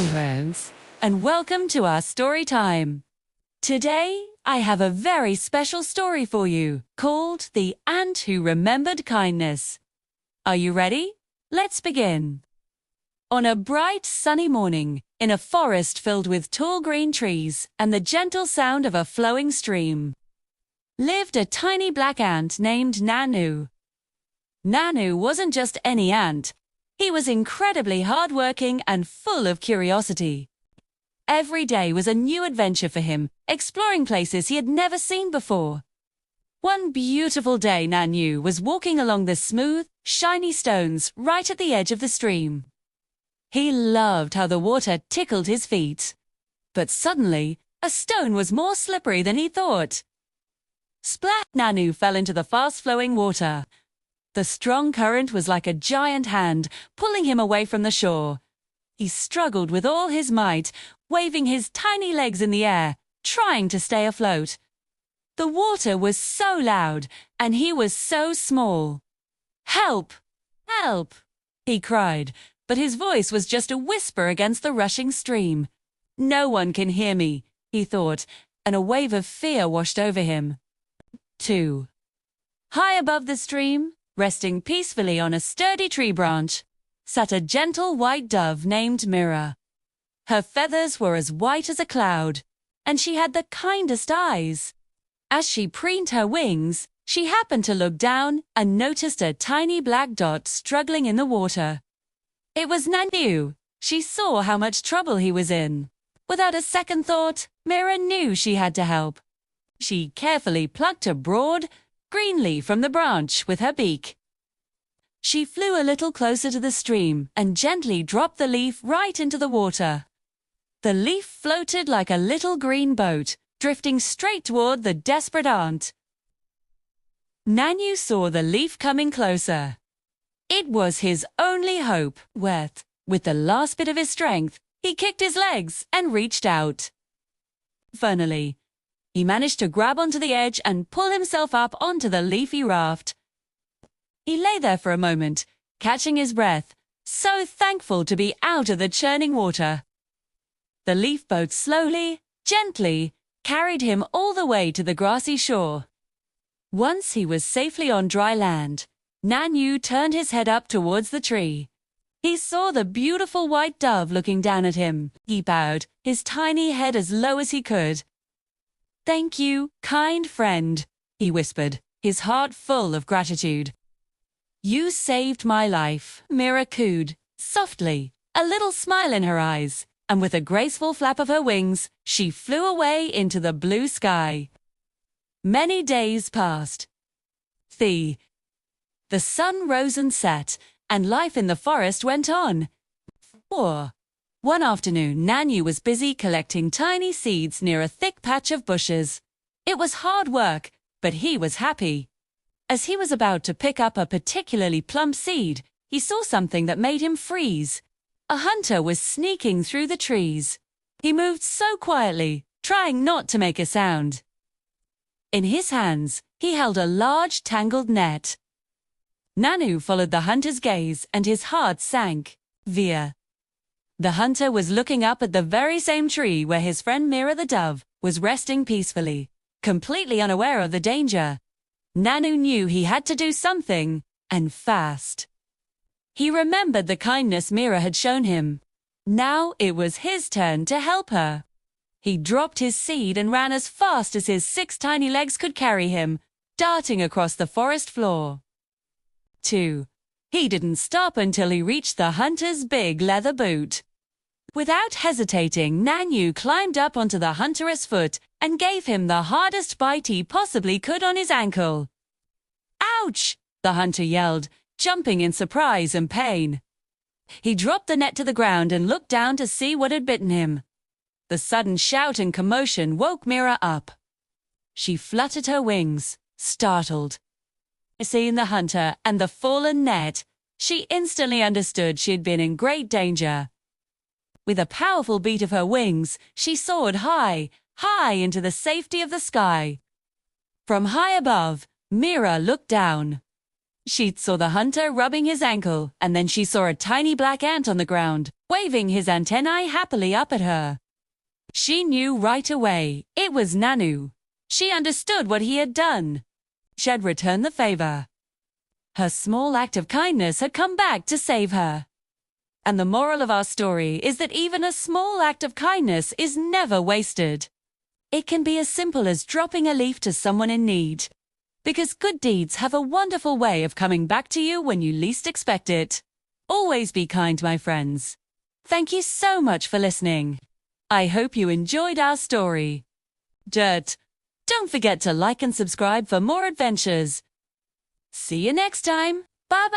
friends, and welcome to our story time. Today, I have a very special story for you called The Ant Who Remembered Kindness. Are you ready? Let's begin. On a bright, sunny morning, in a forest filled with tall green trees and the gentle sound of a flowing stream, lived a tiny black ant named Nanu. Nanu wasn't just any ant. He was incredibly hardworking and full of curiosity. Every day was a new adventure for him, exploring places he had never seen before. One beautiful day, Nanu was walking along the smooth, shiny stones right at the edge of the stream. He loved how the water tickled his feet. But suddenly, a stone was more slippery than he thought. Splash! Nanu fell into the fast-flowing water. The strong current was like a giant hand, pulling him away from the shore. He struggled with all his might, waving his tiny legs in the air, trying to stay afloat. The water was so loud, and he was so small. "Help! Help!" he cried, but his voice was just a whisper against the rushing stream. "No one can hear me," he thought, and a wave of fear washed over him. 2. High above the stream, resting peacefully on a sturdy tree branch, sat a gentle white dove named Mira. Her feathers were as white as a cloud, and she had the kindest eyes. As she preened her wings, she happened to look down and noticed a tiny black dot struggling in the water. It was Nanu. She saw how much trouble he was in. Without a second thought, Mira knew she had to help. She carefully plucked a broad, green leaf from the branch with her beak. She flew a little closer to the stream and gently dropped the leaf right into the water. The leaf floated like a little green boat, drifting straight toward the desperate ant. Nanu saw the leaf coming closer. It was his only hope. With the last bit of his strength, he kicked his legs and reached out. Finally, he managed to grab onto the edge and pull himself up onto the leafy raft. He lay there for a moment, catching his breath, so thankful to be out of the churning water. The leaf boat slowly, gently, carried him all the way to the grassy shore. Once he was safely on dry land, Nanu turned his head up towards the tree. He saw the beautiful white dove looking down at him. He bowed, his tiny head as low as he could. "Thank you, kind friend," he whispered, his heart full of gratitude. "You saved my life," Mira cooed, softly, a little smile in her eyes, and with a graceful flap of her wings, she flew away into the blue sky. Many days passed. The sun rose and set, and life in the forest went on. 4. One afternoon, Nanu was busy collecting tiny seeds near a thick patch of bushes. It was hard work, but he was happy. As he was about to pick up a particularly plump seed, he saw something that made him freeze. A hunter was sneaking through the trees. He moved so quietly, trying not to make a sound. In his hands, he held a large tangled net. Nanu followed the hunter's gaze, and his heart sank. The hunter was looking up at the very same tree where his friend Mira the dove was resting peacefully, completely unaware of the danger. Nanu knew he had to do something, and fast. He remembered the kindness Mira had shown him. Now it was his turn to help her. He dropped his seed and ran as fast as his 6 tiny legs could carry him, darting across the forest floor. 2. He didn't stop until he reached the hunter's big leather boot. Without hesitating, Nanu climbed up onto the hunter's foot and gave him the hardest bite he possibly could on his ankle. "Ouch!" the hunter yelled, jumping in surprise and pain. He dropped the net to the ground and looked down to see what had bitten him. The sudden shout and commotion woke Mira up. She fluttered her wings, startled. Seeing the hunter and the fallen net, she instantly understood she had been in great danger. With a powerful beat of her wings, she soared high, high into the safety of the sky. From high above, Mira looked down. She saw the hunter rubbing his ankle, and then she saw a tiny black ant on the ground, waving his antennae happily up at her. She knew right away it was Nanu. She understood what he had done. She had returned the favor. Her small act of kindness had come back to save her. And the moral of our story is that even a small act of kindness is never wasted. It can be as simple as dropping a leaf to someone in need. Because good deeds have a wonderful way of coming back to you when you least expect it. Always be kind, my friends. Thank you so much for listening. I hope you enjoyed our story. Don't forget to like and subscribe for more adventures. See you next time. Bye-bye.